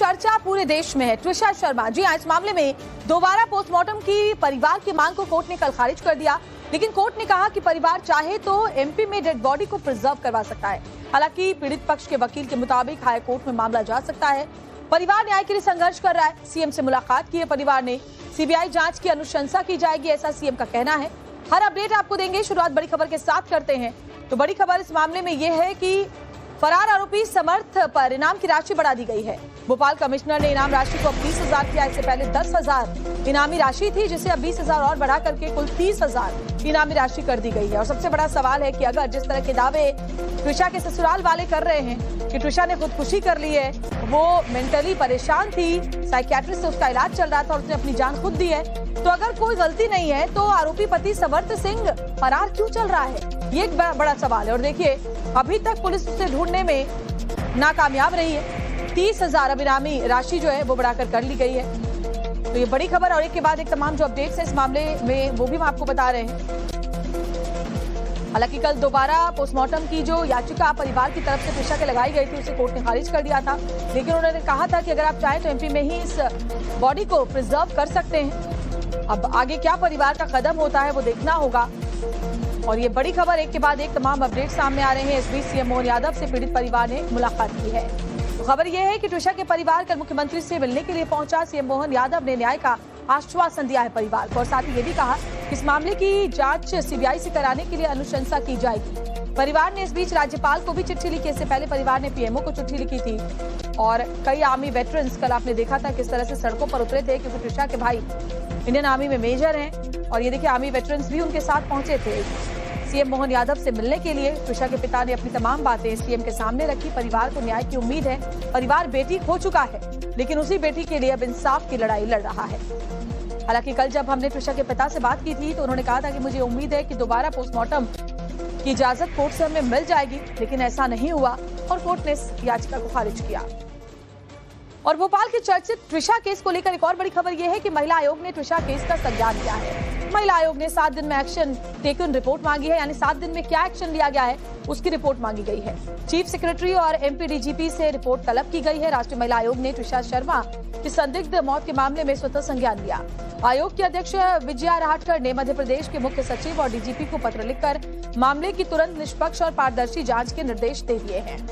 चर्चा पूरे देश में है। ट्रिशा शर्मा, जी हाँ, इस मामले में दोबारा पोस्टमार्टम की परिवार की मांग को कोर्ट ने कल खारिज कर दिया, लेकिन कोर्ट ने कहा कि परिवार चाहे तो एमपी में डेड बॉडी को प्रिजर्व करवा सकता है। हालांकि पीड़ित पक्ष के वकील के मुताबिक हाई कोर्ट में मामला जा सकता है। परिवार न्याय के लिए संघर्ष कर रहा है। सीएम से मुलाकात की है परिवार ने। सीबीआई जांच की अनुशंसा की जाएगी, ऐसा सीएम का कहना है। हर अपडेट आपको देंगे। शुरुआत बड़ी खबर के साथ करते हैं। तो बड़ी खबर इस मामले में यह है कि फरार आरोपी समर्थ पर इनाम की राशि बढ़ा दी गई है। भोपाल कमिश्नर ने इनाम राशि को अब 20,000 किया। इससे पहले 10,000 इनामी राशि थी, जिसे अब 20,000 और बढ़ा करके कुल 30,000 इनामी राशि कर दी गई है। और सबसे बड़ा सवाल है कि अगर जिस तरह के दावे ट्रिशा के ससुराल वाले कर रहे हैं कि ट्रिशा ने खुदकुशी कर ली है, वो मेंटली परेशान थी, साइकियाट्रिस्ट से उसका इलाज चल रहा था और उसने अपनी जान खुद दी है, तो अगर कोई गलती नहीं है तो आरोपी पति समर्थ सिंह फरार क्यों चल रहा है? ये एक बड़ा सवाल है। और देखिए, अभी तक पुलिस उसे ढूंढने में नाकामयाब रही है। 30,000 अब इनामी राशि जो है वो बढ़ाकर कर ली गई है। तो ये बड़ी खबर और एक के बाद एक तमाम जो अपडेट्स है इस मामले में वो भी हम आपको बता रहे हैं। हालांकि कल दोबारा पोस्टमार्टम की जो याचिका परिवार की तरफ से ट्रिशा के लगाई गई थी, उसे कोर्ट ने खारिज कर दिया था, लेकिन उन्होंने कहा था कि अगर आप चाहें तो एमपी में ही इस बॉडी को प्रिजर्व कर सकते हैं। अब आगे क्या परिवार का कदम होता है वो देखना होगा। और ये बड़ी खबर एक के बाद एक तमाम अपडेट सामने आ रहे हैं। इस बीच सीएम मोहन यादव से पीड़ित परिवार ने मुलाकात की है। तो खबर यह है कि ट्रिशा के परिवार कल मुख्यमंत्री से मिलने के लिए पहुंचा। सीएम मोहन यादव ने न्याय का आश्वासन दिया है परिवार को और साथ ही ये भी कहा कि इस मामले की जांच सीबीआई से कराने के लिए अनुशंसा की जाएगी। परिवार ने इस बीच राज्यपाल को भी चिट्ठी लिखी। इससे पहले परिवार ने पीएमओ को चिट्ठी लिखी थी और कई आर्मी वेटरन्स कल आपने देखा था किस तरह से सड़कों पर उतरे थे, क्योंकि ट्रिशा के भाई इंडियन आर्मी में मेजर हैं और ये देखिए आर्मी वेटरन्स भी उनके साथ पहुंचे थे सीएम मोहन यादव से मिलने के लिए। ट्रिशा के पिता ने अपनी तमाम बातें सीएम के सामने रखी। परिवार को न्याय की उम्मीद है। परिवार बेटी खो चुका है, लेकिन उसी बेटी के लिए अब इंसाफ की लड़ाई लड़ रहा है। हालांकि कल जब हमने ट्रिशा के पिता से बात की थी तो उन्होंने कहा था कि मुझे उम्मीद है कि दोबारा पोस्टमार्टम की इजाजत कोर्ट से हमें मिल जाएगी, लेकिन ऐसा नहीं हुआ और कोर्ट ने इस याचिका को खारिज किया। और भोपाल के चर्चित ट्रिशा केस को लेकर एक और बड़ी खबर यह है कि महिला आयोग ने ट्रिशा केस का संज्ञान लिया है। महिला आयोग ने 7 दिन में एक्शन टेकन रिपोर्ट मांगी है, यानी 7 दिन में क्या एक्शन लिया गया है उसकी रिपोर्ट मांगी गई है। चीफ सेक्रेटरी और एमपी डीजीपी से रिपोर्ट तलब की गई है। राष्ट्रीय महिला आयोग ने ट्रिशा शर्मा की संदिग्ध मौत के मामले में स्वतः संज्ञान लिया। आयोग के अध्यक्ष विजया राहटकर ने मध्य प्रदेश के मुख्य सचिव और डीजीपी को पत्र लिखकर मामले की तुरंत निष्पक्ष और पारदर्शी जांच के निर्देश दे दिए हैं।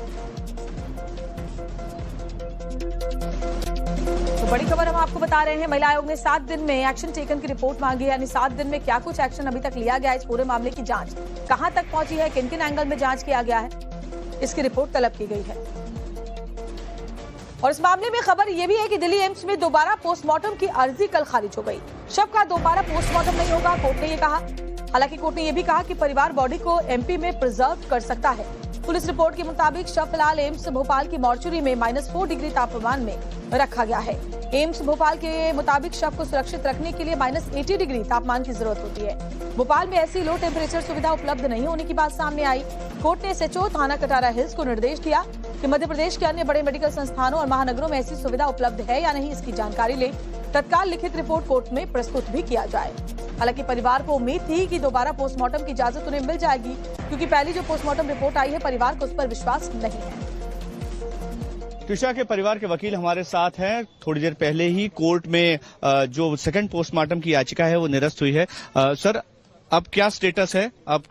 तो बड़ी खबर हम आपको बता रहे हैं। महिला आयोग ने 7 दिन में एक्शन टेकन की रिपोर्ट मांगी है, यानी 7 दिन में क्या कुछ एक्शन अभी तक लिया गया है, इस पूरे मामले की जांच कहां तक पहुंची है, किन किन एंगल में जांच किया गया है, इसकी रिपोर्ट तलब की गई है। और इस मामले में खबर यह भी है कि दिल्ली एम्स में दोबारा पोस्टमार्टम की अर्जी कल खारिज हो गई। शव का दोबारा पोस्टमार्टम नहीं होगा, कोर्ट ने यह कहा। हालांकि कोर्ट ने यह भी कहा कि परिवार बॉडी को एमपी में प्रिजर्व कर सकता है। पुलिस रिपोर्ट के मुताबिक शव फिलहाल एम्स भोपाल की मॉर्चुरी में -4 डिग्री तापमान में रखा गया है। एम्स भोपाल के मुताबिक शव को सुरक्षित रखने के लिए -80 डिग्री तापमान की जरूरत होती है। भोपाल में ऐसी लो टेम्परेचर सुविधा उपलब्ध नहीं होने की बात सामने आई। कोर्ट ने एसएचओ थाना कटारा हिल्स को निर्देश दिया कि मध्य प्रदेश के अन्य बड़े मेडिकल संस्थानों और महानगरों में ऐसी सुविधा उपलब्ध है या नहीं, इसकी जानकारी ले तत्काल लिखित रिपोर्ट कोर्ट में प्रस्तुत भी किया जाए। हालांकि परिवार को उम्मीद थी कि दोबारा पोस्टमार्टम की इजाजत उन्हें मिल जाएगी, क्योंकि पहली जो पोस्टमार्टम रिपोर्ट आई है परिवार को उस पर विश्वास नहीं है। ट्रिशा के परिवार के वकील हमारे साथ हैं। थोड़ी देर पहले ही कोर्ट में जो सेकंड पोस्टमार्टम की याचिका है वो निरस्त हुई है। सर, अब क्या स्टेटस है? अब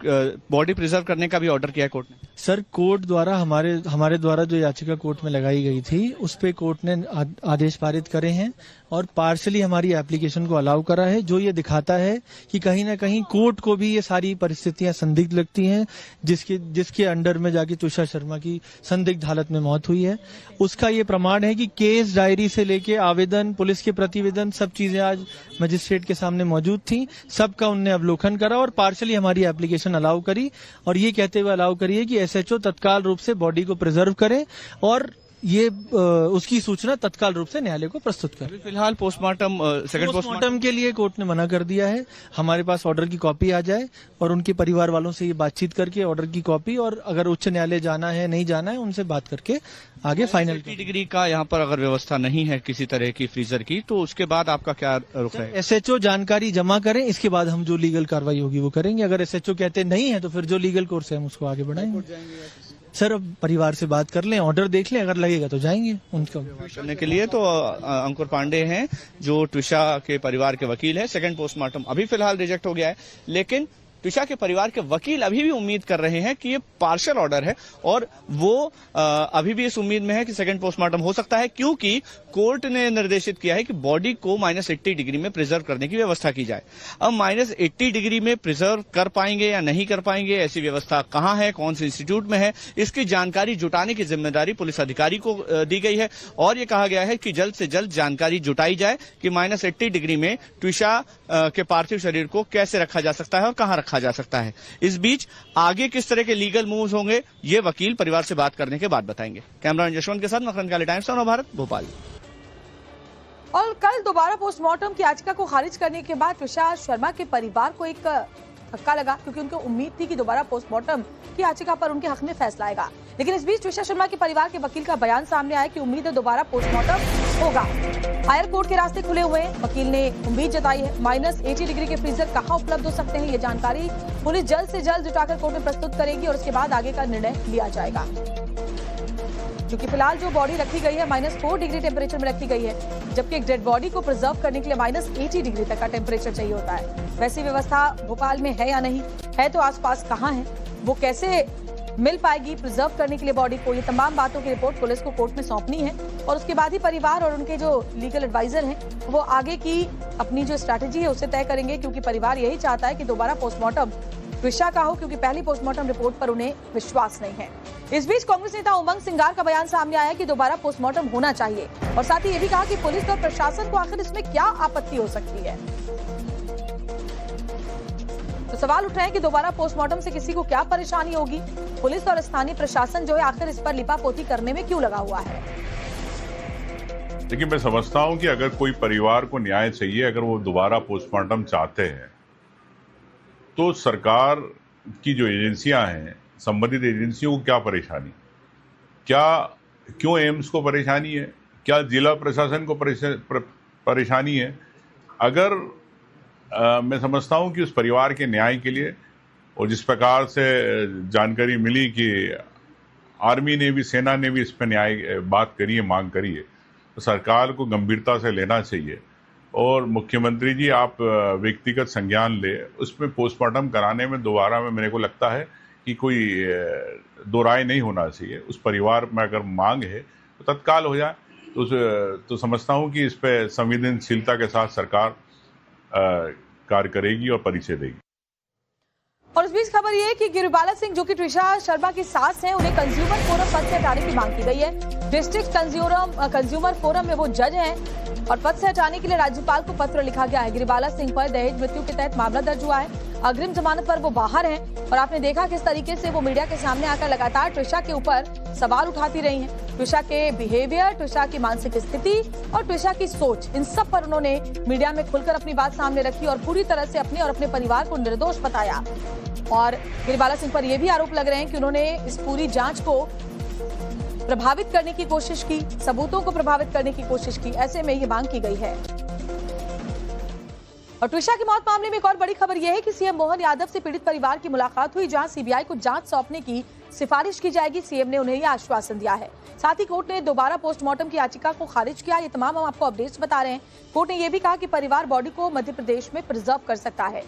बॉडी प्रिजर्व करने का भी ऑर्डर किया है कोर्ट ने? सर, कोर्ट द्वारा हमारे द्वारा जो याचिका कोर्ट में लगाई गई थी उस पे कोर्ट ने आदेश पारित करे हैं और पार्शली हमारी एप्लीकेशन को अलाउ करा है, जो ये दिखाता है कि कहीं ना कहीं कोर्ट को भी ये सारी परिस्थितियां संदिग्ध लगती हैं, जिसके अंडर में जाके ट्रिशा शर्मा की संदिग्ध हालत में मौत हुई है। उसका ये प्रमाण है कि केस डायरी से लेके आवेदन, पुलिस के प्रतिवेदन, सब चीजें आज मजिस्ट्रेट के सामने मौजूद थी। सबका उनने अवलोकन करा और पार्शली हमारी एप्लीकेशन अलाउ करी और ये कहते हुए अलाउ करिए कि एसएचओ तत्काल रूप से बॉडी को प्रिजर्व करे और ये उसकी सूचना तत्काल रूप से न्यायालय को प्रस्तुत करें। फिलहाल सेकंड पोस्टमार्टम के लिए कोर्ट ने मना कर दिया है। हमारे पास ऑर्डर की कॉपी आ जाए और उनके परिवार वालों से ये बातचीत करके ऑर्डर की कॉपी, और अगर उच्च न्यायालय जाना है नहीं जाना है उनसे बात करके आगे फाइनल। 80 डिग्री का यहाँ पर अगर व्यवस्था नहीं है किसी तरह की फ्रीजर की, तो उसके बाद आपका क्या रुख है? एसएचओ जानकारी जमा करें, इसके बाद हम जो लीगल कार्रवाई होगी वो करेंगे। अगर एसएचओ कहते नहीं है तो फिर जो लीगल कोर्स है हम उसको आगे बढ़ाएंगे। सर अब परिवार से बात कर लें, ऑर्डर देख लें, अगर लगेगा तो जाएंगे उनको करने के लिए। तो अंकुर पांडे हैं जो ट्विशा के परिवार के वकील हैं। सेकंड पोस्टमार्टम अभी फिलहाल रिजेक्ट हो गया है, लेकिन ट्विशा के परिवार के वकील अभी भी उम्मीद कर रहे हैं कि ये पार्शियल ऑर्डर है और वो अभी भी इस उम्मीद में है कि सेकंड पोस्टमार्टम हो सकता है, क्योंकि कोर्ट ने निर्देशित किया है कि बॉडी को -80 डिग्री में प्रिजर्व करने की व्यवस्था की जाए। अब -80 डिग्री में प्रिजर्व कर पाएंगे या नहीं कर पाएंगे, ऐसी व्यवस्था कहां है, कौन से इंस्टीट्यूट में है, इसकी जानकारी जुटाने की जिम्मेदारी पुलिस अधिकारी को दी गई है और ये कहा गया है कि जल्द से जल्द जानकारी जुटाई जाए कि -80 डिग्री में ट्विशा के पार्थिव शरीर को कैसे रखा जा सकता है और कहां रखा जा सकता है। इस बीच आगे किस तरह के लीगल मूव्स होंगे ये वकील परिवार से बात करने के बाद बताएंगे। कैमरामैन यशवंत के साथ मकरंद काली, टाइम्स ऑफ भारत, भोपाल। और कल दोबारा पोस्टमार्टम की याचिका को खारिज करने के बाद ट्विशा शर्मा के परिवार को एक धक्का लगा, क्योंकि उनको उम्मीद थी कि दोबारा पोस्टमार्टम की याचिका पर उनके हक में फैसला आएगा। लेकिन इस बीच ट्विशा शर्मा के परिवार के वकील का बयान सामने आया कि उम्मीद है दोबारा पोस्टमार्टम होगा। हायर कोर्ट के रास्ते खुले हुए हैं। वकील ने उम्मीद जताई है -80 डिग्री के फ्रीजर कहां उपलब्ध हो सकते हैं, ये जानकारी पुलिस जल्द से जल्द जुटाकर कोर्ट में प्रस्तुत करेगी और उसके बाद आगे का निर्णय लिया जाएगा। क्योंकि फिलहाल जो बॉडी रखी गई है -4 डिग्री टेम्परेचर में रखी गई है, जबकि एक डेड बॉडी को प्रिजर्व करने के लिए -80 डिग्री तक का टेम्परेचर चाहिए होता है। वैसी व्यवस्था भोपाल में है या नहीं है, तो आसपास कहाँ है, वो कैसे मिल पाएगी प्रिजर्व करने के लिए बॉडी को, ये तमाम बातों की रिपोर्ट पुलिस को कोर्ट में सौंपनी है और उसके बाद ही परिवार और उनके जो लीगल एडवाइजर हैं वो आगे की अपनी जो स्ट्रैटेजी है उसे तय करेंगे, क्योंकि परिवार यही चाहता है कि दोबारा पोस्टमार्टम ट्विशा का हो, क्योंकि पहली पोस्टमार्टम रिपोर्ट पर उन्हें विश्वास नहीं है। इस बीच कांग्रेस नेता उमंग सिंगार का बयान सामने आया कि दोबारा पोस्टमार्टम होना चाहिए और साथ ही ये भी कहा कि पुलिस और प्रशासन को आखिर इसमें क्या आपत्ति हो सकती है। तो सवाल उठ रहे हैं कि दोबारा पोस्टमार्टम से किसी को क्या परेशानी होगी, पुलिस और स्थानीय प्रशासन जो है आखिर इस पर लिपापोती करने में क्यों लगा हुआ है। देखिए, मैं समझता हूं कि अगर कोई परिवार को न्याय चाहिए, अगर वो दोबारा पोस्टमार्टम चाहते हैं, तो सरकार की जो एजेंसियां हैं, संबंधित एजेंसियों को क्या परेशानी, क्यों एम्स को परेशानी है, क्या जिला प्रशासन को परेशानी है। अगर मैं समझता हूं कि उस परिवार के न्याय के लिए, और जिस प्रकार से जानकारी मिली कि आर्मी ने भी, सेना ने भी इस पर न्याय बात करी है, मांग करी है, तो सरकार को गंभीरता से लेना चाहिए। और मुख्यमंत्री जी, आप व्यक्तिगत संज्ञान ले, उसमें पोस्टमार्टम कराने में दोबारा में मेरे को लगता है कि कोई दो राय नहीं होना चाहिए। उस परिवार में अगर मांग है तो तत्काल हो जाए, तो समझता हूं कि इस पर संवेदनशीलता के साथ सरकार कार्य करेगी और परिचय देगी। और इस बीच खबर ये है कि गिरिबाला सिंह, जो कि ट्विशा शर्मा की सास हैं, उन्हें कंज्यूमर फोरम पद से हटाने की मांग की गई है। डिस्ट्रिक्ट कंज्यूमर फोरम में वो जज हैं और पद से हटाने के लिए राज्यपाल को पत्र लिखा गया है। गिरिबाला सिंह पर दहेज मृत्यु के तहत मामला दर्ज हुआ है। अग्रिम जमानत पर वो बाहर हैं और आपने देखा किस तरीके से वो मीडिया के सामने आकर लगातार ट्विशा के ऊपर सवाल उठाती रही हैं। ट्विशा के बिहेवियर, ट्विशा की मानसिक स्थिति और ट्विशा की सोच, इन सब पर उन्होंने मीडिया में खुलकर अपनी बात सामने रखी और पूरी तरह से अपने और अपने परिवार को निर्दोष बताया। और गिरिबाला सिंह पर यह भी आरोप लग रहे हैं कि उन्होंने इस पूरी जांच को प्रभावित करने की कोशिश की, सबूतों को प्रभावित करने की कोशिश की। ऐसे में ये मांग की गई है। और ट्विशा की मौत मामले में एक और बड़ी खबर यह है कि सीएम मोहन यादव से पीड़ित परिवार की मुलाकात हुई, जहां सीबीआई को जांच सौंपने की सिफारिश की जाएगी। सीएम ने उन्हें यह आश्वासन दिया है। साथ ही कोर्ट ने दोबारा पोस्टमार्टम की याचिका को खारिज किया। ये तमाम हम आपको अपडेट्स बता रहे हैं। कोर्ट ने यह भी कहा कि परिवार बॉडी को मध्य प्रदेश में प्रिजर्व कर सकता है।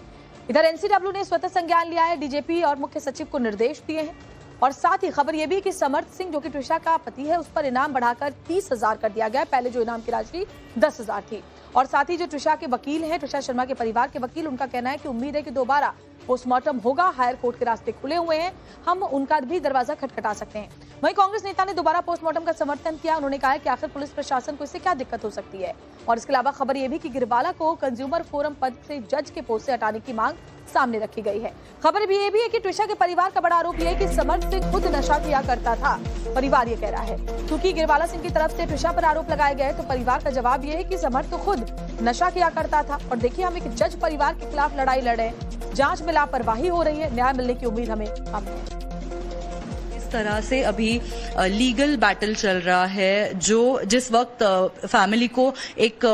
इधर एनसीडब्ल्यू ने स्वतः संज्ञान लिया है, डीजीपी और मुख्य सचिव को निर्देश दिए हैं। और साथ ही खबर यह भी कि समर्थ सिंह, जो कि ट्विशा का पति है, उस पर इनाम बढ़ाकर 30,000 कर दिया गया है। पहले जो इनाम की राशि 10,000 थी। और साथ ही जो ट्विशा के वकील हैं, ट्विशा शर्मा के परिवार के वकील, उनका कहना है कि उम्मीद है कि दोबारा पोस्टमार्टम होगा। हायर कोर्ट के रास्ते खुले हुए हैं, हम उनका भी दरवाजा खटखटा सकते हैं। वहीं कांग्रेस नेता ने दोबारा पोस्टमार्टम का समर्थन किया। उन्होंने कहा कि आखिर पुलिस प्रशासन को इससे क्या दिक्कत हो सकती है। और इसके अलावा खबर यह भी कि गिरिबाला को कंज्यूमर फोरम पद से जज के पोस्ट से हटाने की मांग सामने रखी गई है। खबर भी ये भी है कि ट्विशा के परिवार का बड़ा आरोप यह है कि समर्थ सिंह खुद नशा किया करता था। परिवार ये कह रहा है, क्योंकि गिरिबाला सिंह की तरफ से ट्विशा पर आरोप लगाए गए, तो परिवार का जवाब यह है कि समर्थ तो खुद नशा किया करता था। और देखिए, हम एक जज परिवार के खिलाफ लड़ाई लड़ रहे हैं, जांच में लापरवाही हो रही है, न्याय मिलने की उम्मीद हमें कम है। तरह से अभी लीगल बैटल चल रहा है, जिस वक्त फैमिली को एक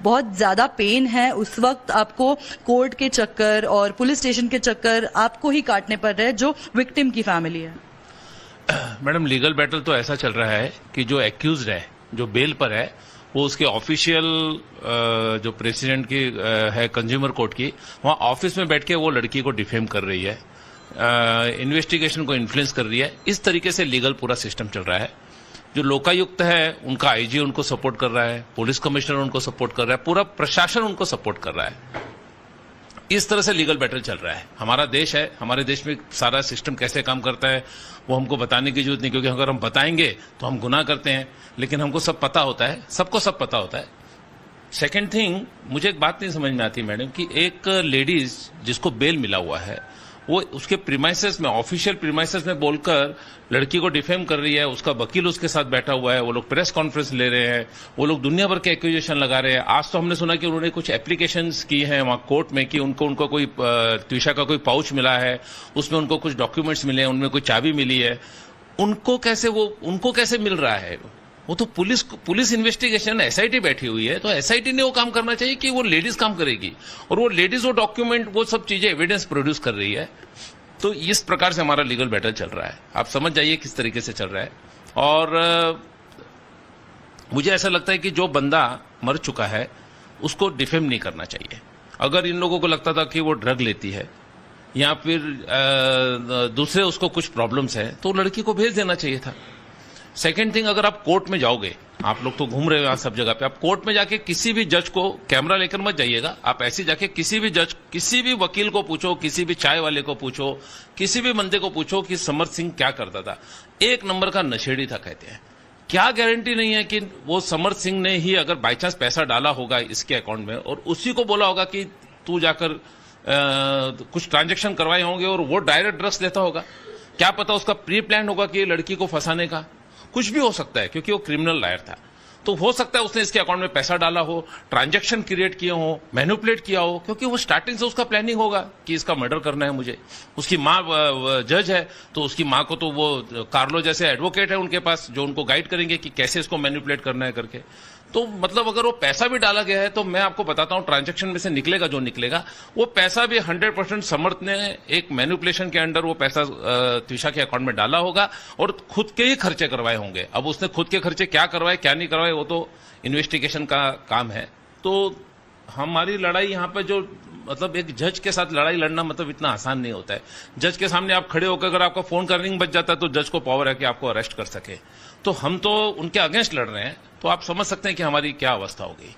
बहुत ज्यादा पेन है, उस वक्त आपको कोर्ट के चक्कर और पुलिस स्टेशन के चक्कर आपको ही काटने पड़ रहे हैं, जो विक्टिम की फैमिली है। मैडम लीगल बैटल तो ऐसा चल रहा है कि जो एक्यूज्ड है, जो बेल पर है, वो उसके ऑफिशियल जो प्रेसिडेंट की है कंज्यूमर कोर्ट की, वहां ऑफिस में बैठ के वो लड़की को डिफेम कर रही है, इन्वेस्टिगेशन को इन्फ्लुएंस कर रही है। इस तरीके से लीगल पूरा सिस्टम चल रहा है। जो लोकायुक्त है उनका आईजी उनको सपोर्ट कर रहा है, पुलिस कमिश्नर उनको सपोर्ट कर रहा है, पूरा प्रशासन उनको सपोर्ट कर रहा है। इस तरह से लीगल बैटल चल रहा है। हमारा देश है, हमारे देश में सारा सिस्टम कैसे काम करता है वो हमको बताने की जरूरत नहीं, क्योंकि अगर हम बताएंगे तो हम गुनाह करते हैं, लेकिन हमको सब पता होता है, सबको सब पता होता है। सेकेंड थिंग, मुझे एक बात नहीं समझ में आती मैडम कि एक लेडीज जिसको बेल मिला हुआ है वो उसके प्रीमाइसेस में, ऑफिशियल प्रीमाइसेस में बोलकर लड़की को डिफेम कर रही है, उसका वकील उसके साथ बैठा हुआ है, वो लोग प्रेस कॉन्फ्रेंस ले रहे हैं, वो लोग दुनिया भर के एक्यूजेशन लगा रहे हैं। आज तो हमने सुना कि उन्होंने कुछ एप्लीकेशंस की हैं वहां कोर्ट में कि उनको कोई ट्यूशा का कोई पाउच मिला है, उसमें उनको कुछ डॉक्यूमेंट्स मिले हैं, उनमें कोई चाबी मिली है। उनको कैसे मिल रहा है? वो तो पुलिस इन्वेस्टिगेशन, एसआईटी बैठी हुई है, तो एसआईटी ने वो काम करना चाहिए कि वो लेडीज काम करेगी, और वो लेडीज वो डॉक्यूमेंट, वो सब चीजें, एविडेंस प्रोड्यूस कर रही है। तो इस प्रकार से हमारा लीगल बैटल चल रहा है। आप समझ जाइए किस तरीके से चल रहा है। और मुझे ऐसा लगता है कि जो बंदा मर चुका है उसको डिफेम नहीं करना चाहिए। अगर इन लोगों को लगता था कि वो ड्रग लेती है या फिर दूसरे उसको कुछ प्रॉब्लम्स है, तो लड़की को भेज देना चाहिए था। सेकेंड थिंग, अगर आप कोर्ट में जाओगे, आप लोग तो घूम रहे हो सब जगह पे, आप कोर्ट में जाके किसी भी जज को, कैमरा लेकर मत जाइएगा, आप ऐसे जाके किसी भी जज, किसी भी वकील को पूछो, किसी भी चाय वाले को पूछो, किसी भी बंदे को पूछो कि समर सिंह क्या करता था। एक नंबर का नशेड़ी था कहते हैं। क्या गारंटी नहीं है कि वो समर सिंह ने ही अगर बाई चांस पैसा डाला होगा इसके अकाउंट में और उसी को बोला होगा कि तू जाकर कुछ ट्रांजेक्शन करवाए होंगे और वो डायरेक्ट ड्रग्स लेता होगा। क्या पता उसका प्री प्लान होगा कि लड़की को फंसाने का, कुछ भी हो सकता है, क्योंकि वो क्रिमिनल लायर था। तो हो सकता है उसने इसके अकाउंट में पैसा डाला हो, ट्रांजैक्शन क्रिएट किए हो, मैनिपुलेट किया हो, क्योंकि वो स्टार्टिंग से उसका प्लानिंग होगा कि इसका मर्डर करना है मुझे। उसकी माँ जज है, तो उसकी माँ को तो वो कार्लो जैसे एडवोकेट है उनके पास, जो उनको गाइड करेंगे कि कैसे इसको मैनिपुलेट करना है करके। तो मतलब अगर वो पैसा भी डाला गया है, तो मैं आपको बताता हूं ट्रांजैक्शन में से निकलेगा जो निकलेगा, वो पैसा भी 100% समर्थ ने एक मैनिपुलेशन के अंडर वो पैसा त्विषा के अकाउंट में डाला होगा और खुद के ही खर्चे करवाए होंगे। अब उसने खुद के खर्चे क्या करवाए क्या नहीं करवाए वो तो इन्वेस्टिगेशन का काम है। तो हमारी लड़ाई यहाँ पे जो मतलब एक जज के साथ लड़ाई लड़ना मतलब इतना आसान नहीं होता है। जज के सामने आप खड़े होकर अगर आपका फोन का रिंग बज जाता है तो जज को पावर है कि आपको अरेस्ट कर सके। तो हम तो उनके अगेंस्ट लड़ रहे हैं, तो आप समझ सकते हैं कि हमारी क्या अवस्था हो गई।